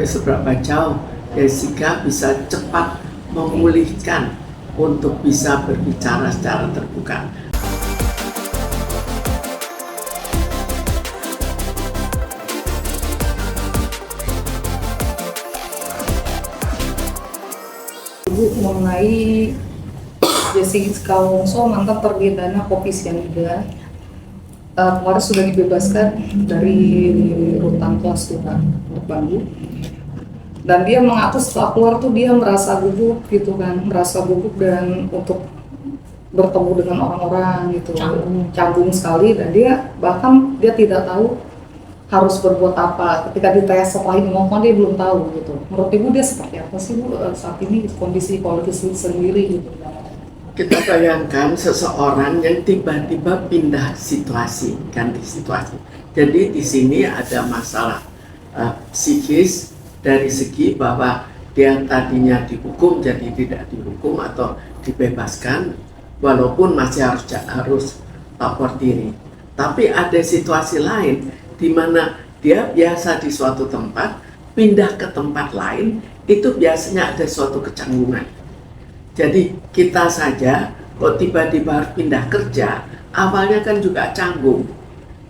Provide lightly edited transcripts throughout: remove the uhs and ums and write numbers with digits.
sampai seberapa jauh Jessica bisa cepat memulihkan untuk bisa berbicara secara terbuka. Ibu, mengenai Jessica Wongso, mantan terpidana kopi sianida, kemarin sudah dibebaskan dari rutan kelas 2 Bandung, dan dia mengaku setelah keluar tuh dia merasa gugup gitu kan, dan untuk bertemu dengan orang-orang gitu, canggung sekali, dan dia tidak tahu harus berbuat apa. Ketika ditanya setelah ini ngomong, dia belum tahu gitu. Menurut Ibu dia seperti apa sih Bu saat ini kondisi psikologis sendiri gitu? Kita bayangkan seseorang yang tiba-tiba pindah situasi, ganti situasi. Jadi di sini ada masalah psikis dari segi bahwa dia tadinya dihukum jadi tidak dihukum atau dibebaskan, walaupun masih harus lapor diri. Tapi ada situasi lain di mana dia biasa di suatu tempat, pindah ke tempat lain, itu biasanya ada suatu kecanggungan. Jadi kita saja kok tiba-tiba harus pindah kerja, awalnya kan juga canggung.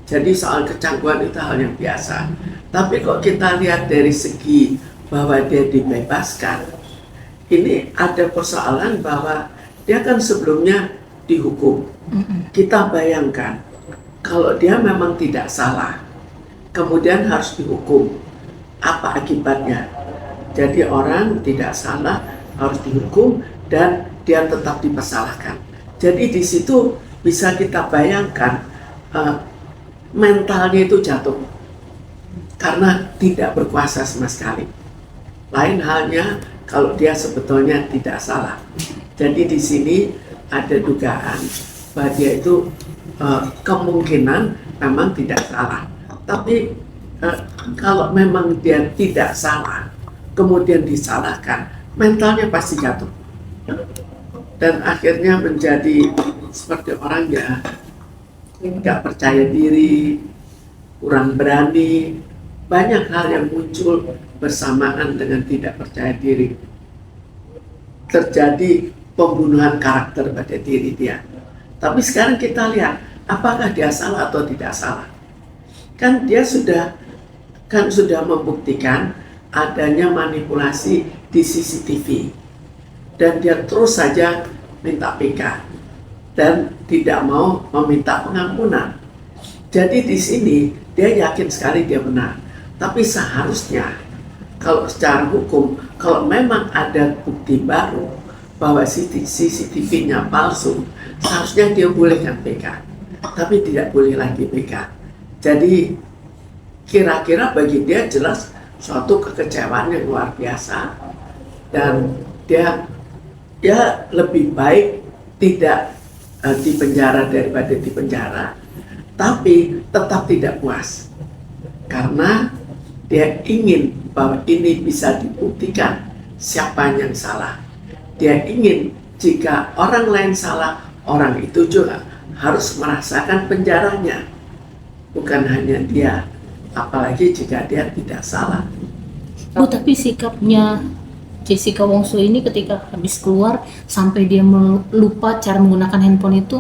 Jadi soal kecanggungan itu hal yang biasa. Tapi kok kita lihat dari segi bahwa dia dibebaskan, ini ada persoalan bahwa dia kan sebelumnya dihukum. Kita bayangkan kalau dia memang tidak salah, kemudian harus dihukum, apa akibatnya? Jadi orang tidak salah harus dihukum dan dia tetap dipersalahkan. Jadi di situ bisa kita bayangkan mentalnya itu jatuh karena tidak berkuasa sama sekali. Lain halnya kalau dia sebetulnya tidak salah. Jadi di sini ada dugaan bahwa dia itu kemungkinan memang tidak salah. Tapi kalau memang dia tidak salah, kemudian disalahkan, mentalnya pasti jatuh. Dan akhirnya menjadi seperti orang ya nggak percaya diri, kurang berani, banyak hal yang muncul bersamaan dengan tidak percaya diri. Terjadi pembunuhan karakter pada diri dia. Tapi sekarang kita lihat, apakah dia salah atau tidak salah? Kan dia sudah membuktikan adanya manipulasi di CCTV, dan dia terus saja minta PK dan tidak mau meminta pengampunan. Jadi di sini dia yakin sekali dia benar. Tapi seharusnya kalau secara hukum, kalau memang ada bukti baru bahwa CCTV-nya palsu, seharusnya dia bolehkan PK, tapi tidak boleh lagi PK. Jadi kira-kira bagi dia jelas suatu kekecewaan yang luar biasa, dan dia lebih baik tidak dipenjara daripada dipenjara, tapi tetap tidak puas karena dia ingin bahwa ini bisa dibuktikan siapa yang salah. Dia ingin jika orang lain salah, orang itu juga harus merasakan penjaranya, bukan hanya dia, apalagi jika dia tidak salah. Bu, tapi sikapnya Jessica Wongso ini ketika habis keluar sampai dia lupa cara menggunakan handphone itu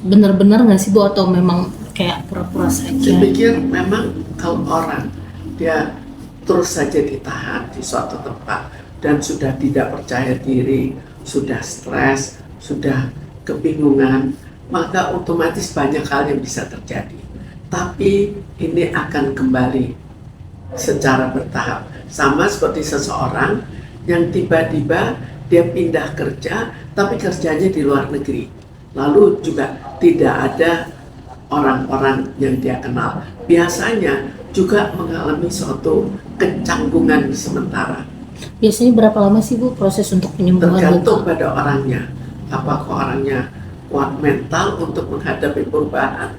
benar-benar nggak sih Bu, atau memang kayak pura-pura saja? Saya pikir memang kalau orang dia terus saja ditahan di suatu tempat dan sudah tidak percaya diri, sudah stres, sudah kebingungan, maka otomatis banyak hal yang bisa terjadi. Tapi ini akan kembali secara bertahap. Sama seperti seseorang yang tiba-tiba dia pindah kerja, tapi kerjanya di luar negeri. Lalu juga tidak ada orang-orang yang dia kenal. Biasanya juga mengalami suatu kecanggungan sementara. Biasanya berapa lama sih Bu proses untuk penyembuhan? Tergantung pada orangnya. Apakah orangnya kuat mental untuk menghadapi perubahan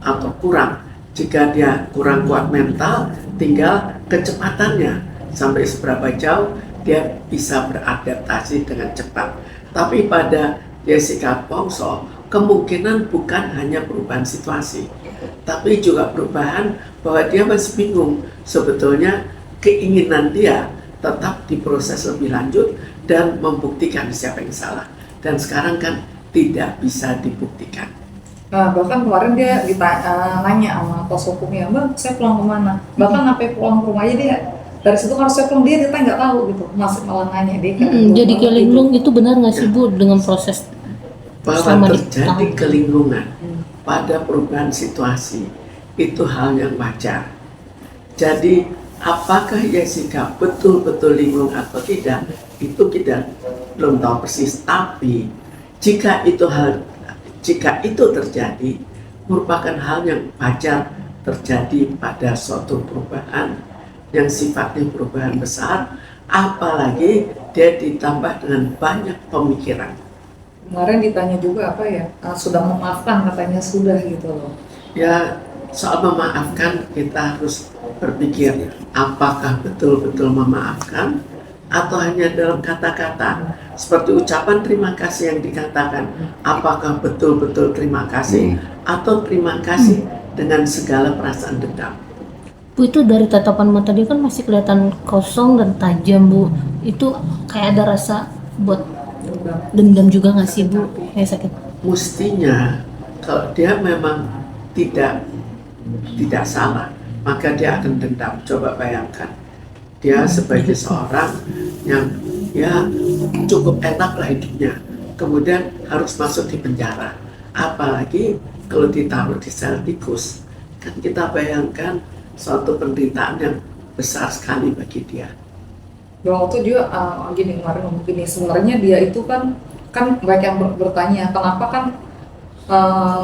atau kurang. Jika dia kurang kuat mental, tinggal kecepatannya sampai seberapa jauh dia bisa beradaptasi dengan cepat. Tapi pada Jessica Wongso kemungkinan bukan hanya perubahan situasi, tapi juga perubahan bahwa dia masih bingung sebetulnya keinginan dia tetap diproses lebih lanjut dan membuktikan siapa yang salah. Dan sekarang kan tidak bisa dibuktikan. Nah, bahkan kemarin dia nanya sama pos hukumnya, Mbak, saya pulang kemana? Bahkan sampai pulang ke rumah aja dia, dari situ kalau saya pulang dia nggak tahu gitu, masih malah nanya dia. Jadi kayak linglung itu benar nggak sih Bu dengan proses Bahwa selama terjadi ditahan? kelinglungan pada perubahan situasi itu hal yang wajar. Jadi apakah Jessica betul-betul linglung atau tidak, itu kita belum tahu persis. Tapi jika itu terjadi, merupakan hal yang wajar terjadi pada suatu perubahan yang sifatnya perubahan besar, apalagi dia ditambah dengan banyak pemikiran. Kemarin ditanya juga sudah memaafkan, katanya sudah gitu loh. Ya, soal memaafkan kita harus berpikir apakah betul-betul memaafkan atau hanya dalam kata-kata seperti ucapan terima kasih yang dikatakan, apakah betul-betul terima kasih atau terima kasih dengan segala perasaan dendam. Bu, itu dari tatapan mata dia kan masih kelihatan kosong dan tajam Bu, itu kayak ada rasa buat dendam juga nggak sih Bu? Kayak sakit. Mestinya kalau dia memang tidak salah, maka dia akan dendam. Coba bayangkan, dia sebagai seorang yang ya cukup enaklah hidupnya, kemudian harus masuk di penjara, apalagi kalau ditaruh di sel tikus. Kan kita bayangkan suatu penderitaan yang besar sekali bagi dia. Waktu juga gini, kemarin ngomong gini, sebenarnya dia itu kan banyak yang bertanya kenapa kan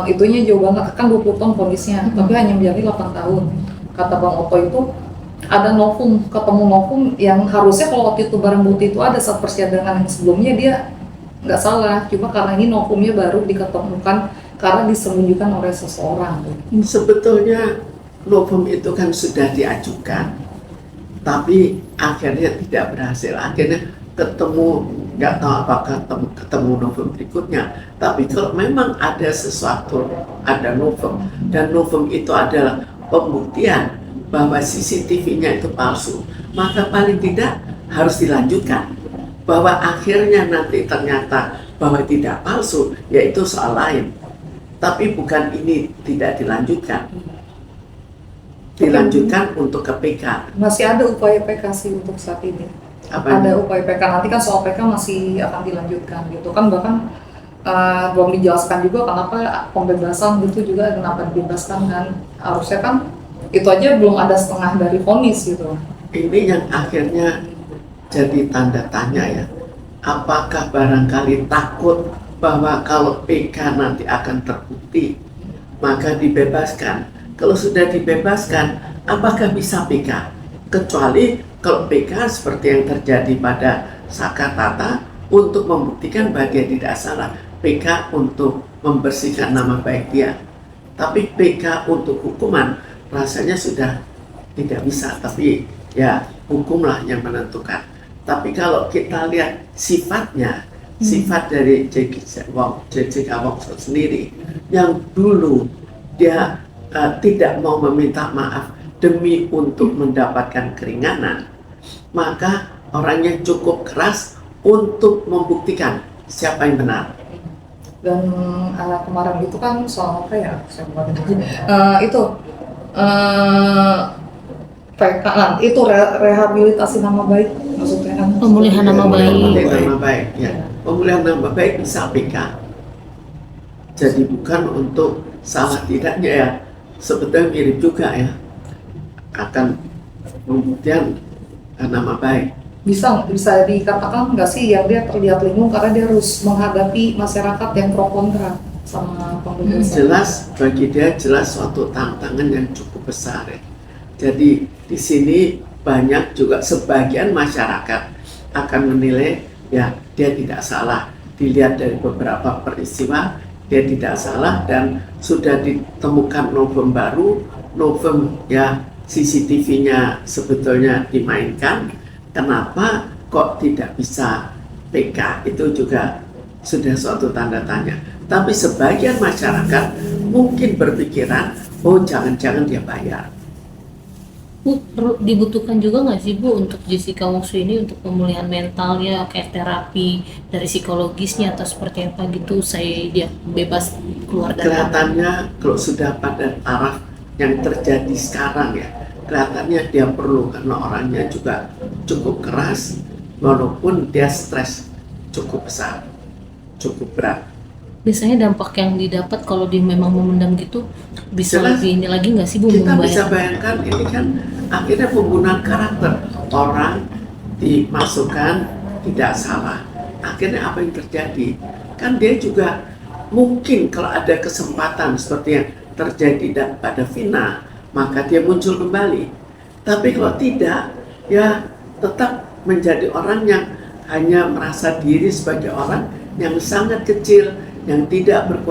itunya jauh banget, kan 20 tahun ponisnya, tapi hanya menjalani 8 tahun. Kata Bang Oto itu ada novum, ketemu novum yang harusnya kalau waktu itu barang bukti itu ada saat persidangan yang sebelumnya dia nggak salah, cuma karena ini novumnya baru diketemukan karena disembunyikan oleh seseorang. Sebetulnya novum itu kan sudah diajukan, tapi akhirnya tidak berhasil. Akhirnya ketemu, nggak tahu apakah ketemu novum berikutnya. Tapi kalau memang ada sesuatu, ada novum, dan novum itu adalah pembuktian bahwa CCTV-nya itu palsu, maka paling tidak harus dilanjutkan. Bahwa akhirnya nanti ternyata bahwa tidak palsu, yaitu soal lain. Tapi bukan ini tidak dilanjutkan. Dilanjutkan untuk ke PK. Masih ada upaya PK sih untuk saat ini. Ada upaya PK, nanti kan soal PK masih akan dilanjutkan gitu kan, bahkan belum dijelaskan juga kenapa pembebasan gitu juga, kenapa dibebaskan kan, harusnya kan itu aja belum ada setengah dari vonis gitu. Ini yang akhirnya jadi tanda tanya ya, apakah barangkali takut bahwa kalau PK nanti akan terbukti maka dibebaskan. Kalau sudah dibebaskan, apakah bisa PK? Kecuali kalau PK seperti yang terjadi pada Saka Tata untuk membuktikan bahwa dia tidak salah, PK untuk membersihkan nama baik dia. Tapi PK untuk hukuman rasanya sudah tidak bisa, tapi ya hukumlah yang menentukan. Tapi kalau kita lihat sifatnya, sifat dari J.K. Wongso sendiri, yang dulu dia tidak mau meminta maaf demi untuk mendapatkan keringanan, maka orangnya cukup keras untuk membuktikan siapa yang benar. Dan kemarin itu kan soal apa ya, saya bukan itu PK, itu rehabilitasi nama baik maksudnya kan, Pemulihan nama baik. Nama baik ya. Pemulihan nama baik bisa PK. Jadi bukan untuk salah tidaknya ya, sebetulnya mirip juga ya, akan pembuktian nama baik. Bisa dikatakan nggak sih yang dia terlihat linglung karena dia harus menghadapi masyarakat yang pro kontra sama pembebasan? Jelas bagi dia, jelas suatu tantangan yang cukup besar ya. Jadi di sini banyak juga sebagian masyarakat akan menilai ya dia tidak salah. Dilihat dari beberapa peristiwa dia tidak salah, dan sudah ditemukan novum baru, novum ya CCTV-nya sebetulnya dimainkan. Kenapa kok tidak bisa PK? Itu juga sudah suatu tanda tanya. Tapi sebagian masyarakat mungkin berpikiran, oh jangan-jangan dia bayar. Bu, dibutuhkan juga nggak sih Bu untuk Jessica Wongso ini untuk pemulihan mentalnya, kayak terapi dari psikologisnya atau seperti apa gitu, saya dia bebas keluar dari lapas? Kelihatannya kalau sudah pada taraf yang terjadi sekarang ya, kelihatannya dia perlu karena orangnya juga cukup keras, walaupun dia stres cukup besar, cukup berat. Biasanya dampak yang didapat kalau dia memang memendam gitu bisa Jelas. lebih ini lagi nggak sih Bu Kita bisa membayangkan? bayangkan ini kan akhirnya pembunuhan karakter, orang dimasukkan tidak salah, akhirnya apa yang terjadi kan dia juga mungkin kalau ada kesempatan seperti yang terjadi pada Vina maka dia muncul kembali, tapi kalau tidak ya tetap menjadi orang yang hanya merasa diri sebagai orang yang sangat kecil, yang tidak berkuasa.